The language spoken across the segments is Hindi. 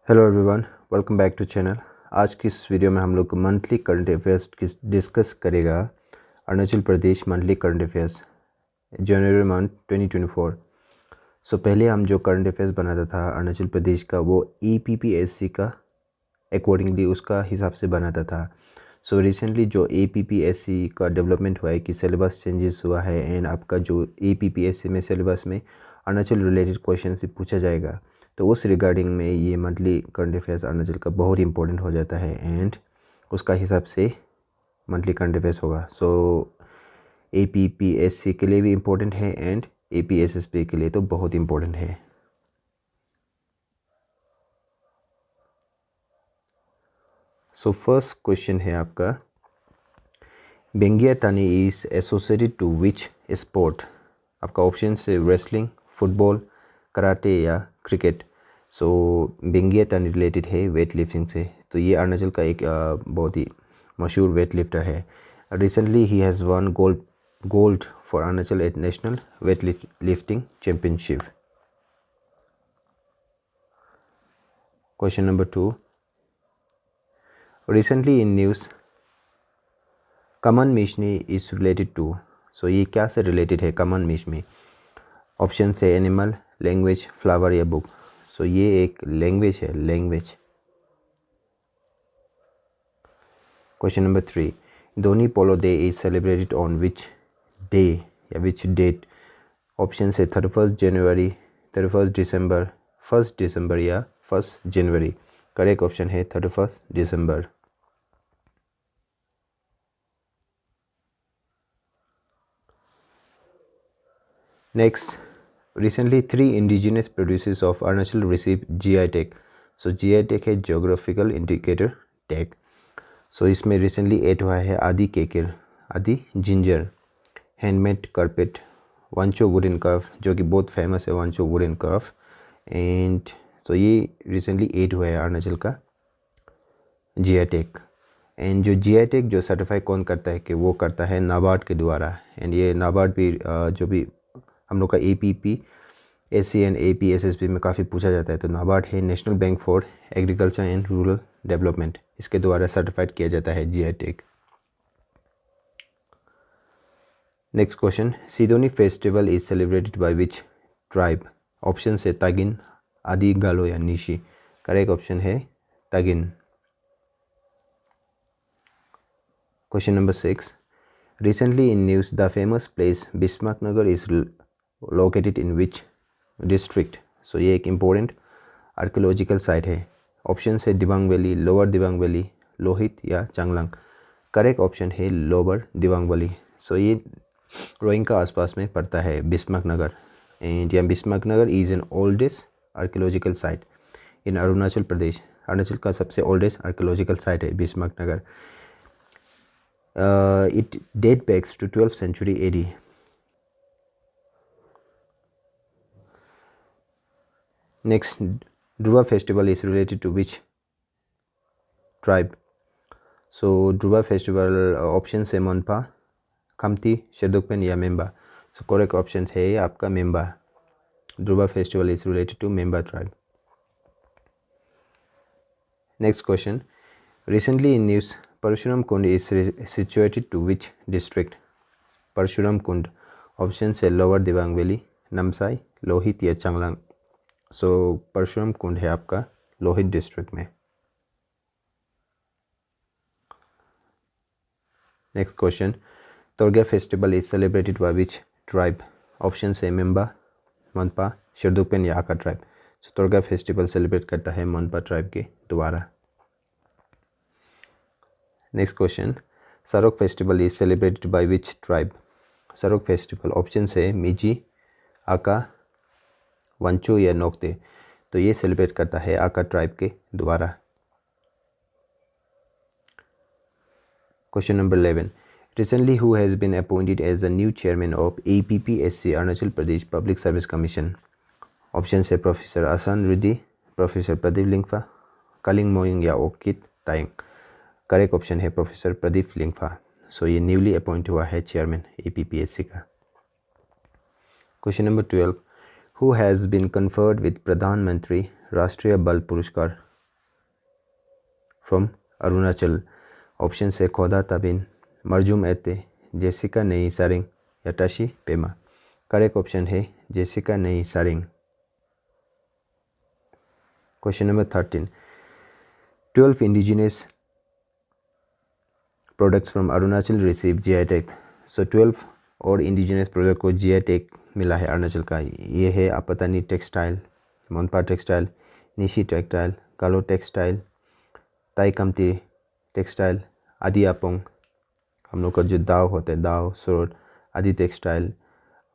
Hello everyone, welcome back to channel. आज की इस वीडियो में हम लोग मंथली करंट अफेयर्स की डिस्कस करेगा। Arunachal Pradesh monthly current affairs January month 2024। So पहले हम जो करंट अफेयर्स बनाता था अरुणाचल प्रदेश का वो APPSC का अकॉर्डिंगली उसका हिसाब से बनाता था। सो रिसेंटली जो APPSC का डेवलपमेंट हुआ है कि सिलेबस चेंजेस हुआ है एंड आपका जो APPSC में सिलेबस में अरुणाचल रिलेटेड क्वेश्चन भी पूछा जाएगा। तो उस रिगार्डिंग में ये मंथली करंट अफेयर्स अरुणाचल का बहुत इंपॉर्टेंट हो जाता है एंड उसका हिसाब से मंथली करंट अफेयर्स होगा। सो APPSC के लिए भी इम्पोर्टेंट है एंड APSSB के लिए तो बहुत इम्पोर्टेंट है। सो फर्स्ट क्वेश्चन है आपका, Bengia Tani is associated to which sport. आपका ऑप्शन से रेसलिंग, फुटबॉल, कराटे या cricket. So Bengia Tani related है वेट लिफ्टिंग से। तो ये अरुणाचल का एक बहुत ही मशहूर वेट लिफ्टर है। रिसेंटली ही has won gold for Arunachal at national weightlifting championship. Question number 2, recently in news Kaman Mishmi is related to. So ये क्या से रिलेटेड है कमन मिशमी? ऑप्शन से एनिमल, लैंग्वेज, फ्लावर या बुक। सो ये एक लैंग्वेज है, language. Question number 3, Donyi Polo day is celebrated on which day या विच डेट। ऑप्शन से 31 जनवरी, 31 दिसंबर, 1 दिसंबर या 1 जनवरी। करेक्ट ऑप्शन है 31 दिसंबर। Next, recently 3 indigenous produces of Arunachal received GI tag. So GI tag है geographical indicator tag. So इसमें recently ऐड हुआ है आदि केकर, आदि ginger, handmade carpet, Wancho wooden Cuffe जो कि बहुत फेमस है, Wancho wooden Cuffe. And so ये रिसेंटली ऐड हुआ है अरुणाचल का GI टैग। एंड जो GI टैग जो सर्टिफाई कौन करता है कि वो करता है नाबार्ड के द्वारा। एंड ये नाबार्ड भी जो भी हम लोग का APPSC एंड APSSB में काफ़ी पूछा जाता है। तो नाबार्ड है national bank for agriculture and rural development, इसके द्वारा सर्टिफाइड किया जाता है GI tag. Next question, Sidonyi festival is celebrated by which tribe. Option से तागिन, आदि, गालो या निशी। करेक्ट ऑप्शन है Tagin. Question number 6, recently in news the famous place Bismarck Nagar is located in which district। So ये एक इम्पोर्टेंट आर्कियोलॉजिकल साइट है। ऑप्शन है Dibang valley, lower Dibang valley, Lohit या चांगलांग। करेक्ट ऑप्शन है लोअर दिबांग वैली। सो ये रोइंग का आसपास में पड़ता है बिस्मार्क नगर। एंड या Bhismaknagar is an oldest archaeological site in Arunachal Pradesh. Arunachal का सबसे ओल्डेस्ट आर्कियोलॉजिकल साइट है Bhismaknagar. It dates back to 12th century AD. Next, Dhruva festival is related to which tribe? So Dhruva festival option से मोनपा, खमती, शेरडुकपेन या मेंबा। So correct option है आपका मेंबा। Dhruva festival is related to Memba tribe. Next question, recently in news Parshuram Kund is situated to which district? Parshuram Kund option से लोअर दिबांग वैली, नमसाई, लोहित या चांगलांग। सो परशुराम कुंड है आपका लोहित डिस्ट्रिक्ट में। Next question, Torgya festival is celebrated by which tribe. Option से मेंबा, मोनपा, शेरडुकपेन या Aka tribe. So Torgya festival celebrate करता है मोनपा ट्राइब के द्वारा। Next question, Sarok festival is celebrated by which tribe. Sarok festival option से मिजी, आका, वांचो या नोक्ते। तो ये सेलिब्रेट करता है आका ट्राइब के द्वारा। Question number 11, recently who has been appointed as the new chairman of APPSC Arunachal Pradesh public service commission. Option से प्रोफेसर आसान रेड्डी, प्रोफेसर प्रदीप लिंगफा, कालिंग मोइंग या ओकित ताइंग। करेक्ट ऑप्शन है प्रोफेसर प्रदीप लिंगफा। सो ये न्यूली अपॉइंट हुआ है चेयरमैन APPSC का। Question number 12, who has been conferred with Pradhan Mantri Rashtriya बाल पुरस्कार। फ्रॉम अरुणाचल। ऑप्शन से खोदा तबिन, मरजुम एते, जेसिका नई सारिंग या टाशी पेमा। करेक्ट ऑप्शन है Jessica Nai Saring. Question number 13, 12 indigenous products from Arunachal receive GI tag. So 12 और इंडिजिनस प्रोडक्ट को जीआई टैग मिला है अरुणाचल का। ये है Apatani textile, Monpa textile, Nyishi textile, Galo textile, Taikhamti textile, Adi apong, हम लोग का जो दाव होता है Dao Sorot, Adi textile,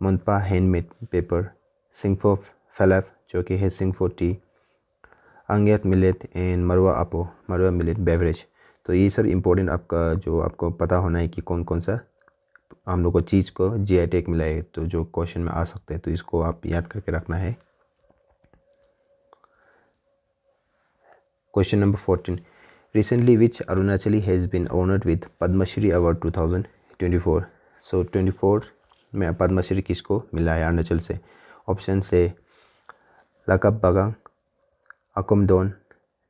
Monpa handmade paper, Singpho phalap जो कि है सिंगफो टी, अंगेत मिलेट एंड मरवा आपो, मरवा मिलेट बेवरेज। तो ये सब इम्पोर्टेंट आपका जो आपको पता होना है कि कौन कौन सा हम लोग को चीज़ को जीआई टैग मिला है, तो जो क्वेश्चन में आ सकते हैं, तो इसको आप याद करके रखना है। Question number 14, recently which Arunachali has been honoured with Padmashri award 2024। So 24 में पद्मश्री किसको मिला है अरुणाचल से। ऑप्शन से लकब बगांग, अकुमदोन,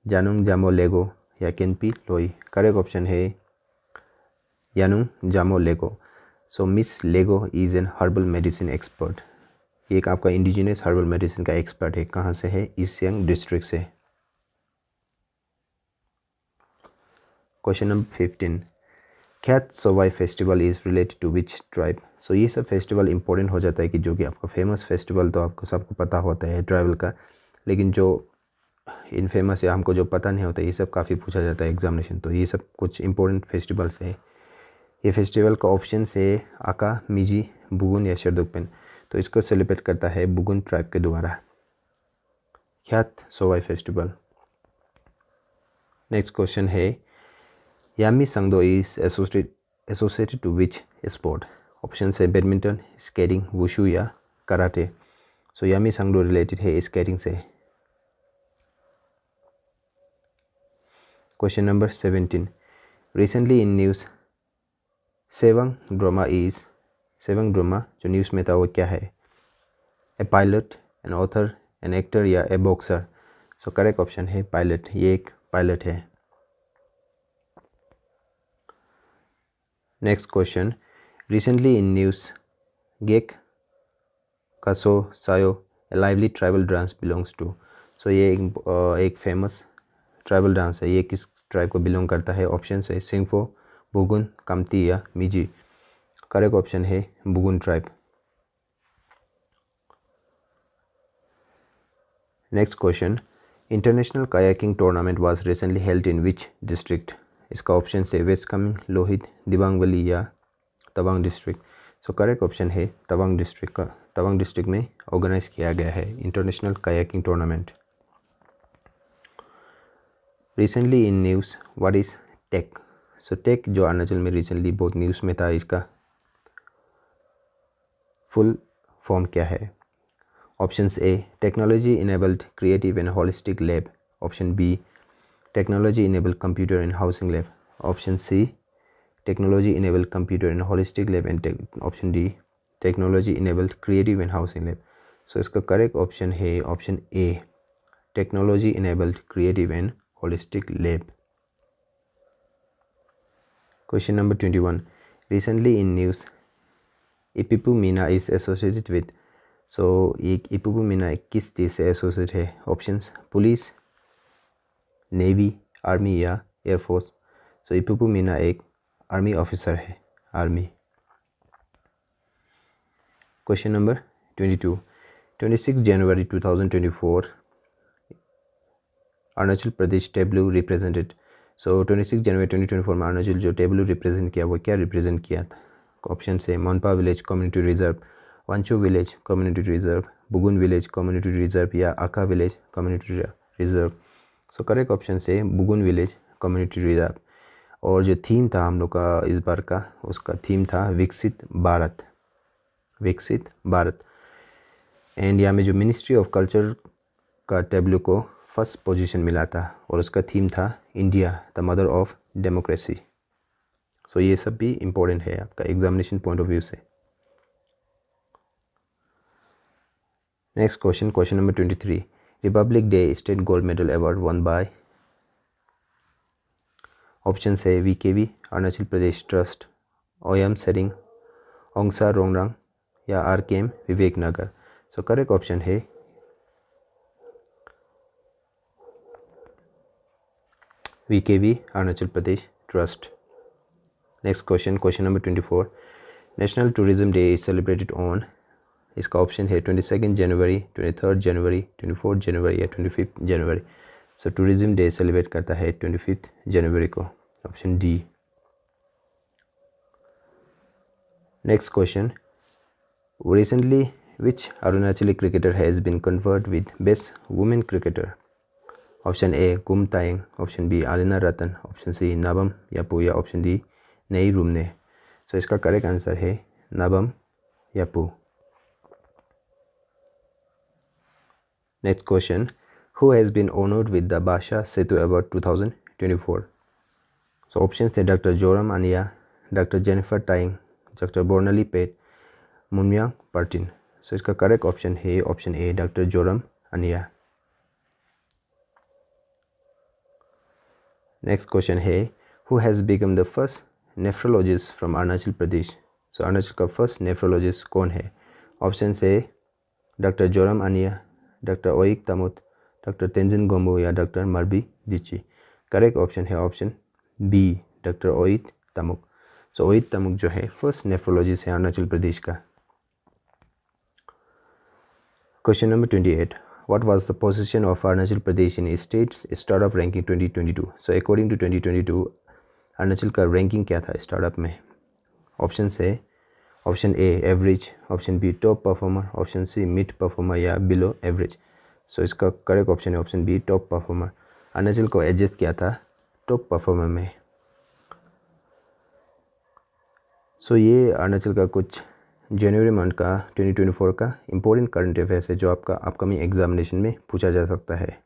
जानूंग जामो लेगो या केनपी लोई। करेक्ट ऑप्शन है Yanung Jamoh Lego. So Miss Lego is an herbal medicine expert. ये एक आपका इंडिजिनस हर्बल मेडिसिन का एक्सपर्ट है। कहाँ से है, ईस्ट सियांग डिस्ट्रिक्ट से। Question number 15, Khyat Sowai festival is related to which tribe. So ये सब फेस्टिवल इंपॉर्टेंट हो जाता है कि जो कि आपका फेमस फेस्टिवल तो आपको सबको पता होता है ट्राइबल का, लेकिन जो इनफेमस या हमको जो पता नहीं होता ये सब काफ़ी पूछा जाता है एग्जामिनेशन। तो ये सब कुछ इंपॉर्टेंट फेस्टिवल्स है। ये फेस्टिवल का ऑप्शन है आका, मिजी, बुगुन या शेरदुकपेन। तो इसको सेलिब्रेट करता है बुगुन ट्राइब के द्वारा, ख्यात सोवाई फेस्टिवल। नेक्स्ट क्वेश्चन है Yami Sangdo is associated to which sport. Option है बैडमिंटन, स्केटिंग, वुशु या karate. So Yami Sangdo related है स्केटिंग से। Question number 17, recently in news Sewang Drema जो न्यूज़ में था वो क्या है, a pilot, an author, an actor या a boxer. So correct option है पायलट, ये एक पायलट है। Next question, recently in news Gek Kaso Sayo a lively tribal dance belongs to. So ये एक फेमस ट्राइबल डांस है, ये किस ट्राइब को बिलोंग करता है। ऑप्शन है सिंगफो, बुगुन, कामती या मिजी। करेक्ट ऑप्शन है Bugun tribe. Next question, international kayaking tournament was recently held in which district. इसका ऑप्शन है वेस्ट कामेंग, लोहित, दिबांग वैली या तवांग डिस्ट्रिक्ट। सो करेक्ट ऑप्शन है तवांग डिस्ट्रिक्ट का, तवांग डिस्ट्रिक्ट में ऑर्गेनाइज किया गया है international kayaking tournament. Recently in news what is tech. So tech जो अरुणाचल में रिसेंटली बहुत न्यूज़ में था, इसका फुल फॉर्म क्या है। Option A technology enabled creative and holistic lab. Option B technology enabled computer and housing lab. Option C technology enabled computer and holistic lab and option D technology enabled creative and housing lab. So इसका करेक्ट ऑप्शन है option A technology enabled creative and holistic lab. Question number 21, recently in news Ipipu Meena is associated with. So ये इपिपू मीना किस चीज़ से एसोसिएट है। ऑप्शंस पुलिस, नेवी, आर्मी या एयरफोर्स। सो इपिपू मीना एक आर्मी ऑफिसर है, आर्मी। क्वेश्चन नंबर 22, 26 जनवरी 2024 अरुणाचल प्रदेश टेबलू रिप्रेजेंटेड। सो 26 जनवरी 2024 में अरुणाचल जो टेबलू रिप्रेजेंट किया वो क्या रिप्रेजेंट किया था। ऑप्शन है Monpa village community reserve, Wanchu village community reserve, Bugun village community reserve या आका विलेज कम्युनिटी रिजर्व। सो करेक्ट ऑप्शन है बुगुन विलेज कम्युनिटी रिजर्व। और जो थीम था हम लोग का इस बार का, उसका थीम था विकसित भारत, विकसित भारत। एंड यहाँ में जो मिनिस्ट्री ऑफ कल्चर का टेबलू को फर्स्ट पोजीशन मिला था और उसका थीम था India the mother of democracy. So ये सब भी इम्पोर्टेंट है आपका एग्जामिनेशन पॉइंट ऑफ व्यू से। Next question, question number 23, republic day state gold medal award won by. Option है वीकेवी अरुणाचल प्रदेश ट्रस्ट, ओयम सेरिंग, ओंगसा रोंगरांग या RKM Vivekanagar. So correct option है VKV Arunachal Pradesh trust. Next question, question number 24, national tourism day is celebrated on. इसका ऑप्शन है 22 जनवरी, 23 जनवरी, 24 जनवरी या 25 जनवरी। सो टूरिज्म डे सेलिब्रेट करता है 25 जनवरी को, option D. Next question, recently which Arunachali cricketer has been conferred with best women cricketer. Option A Gum Tayeng, option B Alina Ratan, option C Nabam Yapu या ऑप्शन डी नई रूमने। सो इसका करेक्ट आंसर है Nabam Yapu. Next question, who has been honoured with the Badshah Setu award 2024। So option है doctor Joram Aniya, doctor Jennifer Taying, doctor Bornali Pait, Munmyang Partin. So इसका करेक्ट ऑप्शन है option A doctor Joram Aniya. Next question है, who has become the first nephrologist from Arunachal Pradesh. So Arunachal का फर्स्ट नेफ्रोलॉजिस्ट कौन है। ऑप्शन है doctor Joram Aniya, doctor Oik Tamut, doctor Tenzin Gombu या doctor Marbi Dichi. Correct option है option B doctor Oik Tamuk. So Oik Tamuk जो है फर्स्ट नेफ्रोलॉजिस्ट है अरुणाचल प्रदेश का। Question number 28, what was the position of Arunachal Pradesh in states startup ranking 2022। So according to 2022 Arunachal का रैंकिंग क्या था स्टार्टअप में। ऑप्शन है option A average, option B top performer, option C mid performer या बिलो एवरेज। सो इसका करेक्ट ऑप्शन है option B top performer. Arunachal को एडजस्ट किया था टॉप परफॉर्मर में। सो ये अरुणाचल का कुछ जनवरी मंथ का 2024 का इम्पोर्टेंट करंट अफेयर्स है जो आपका अपकमिंग एग्जामिनेशन में पूछा जा सकता है।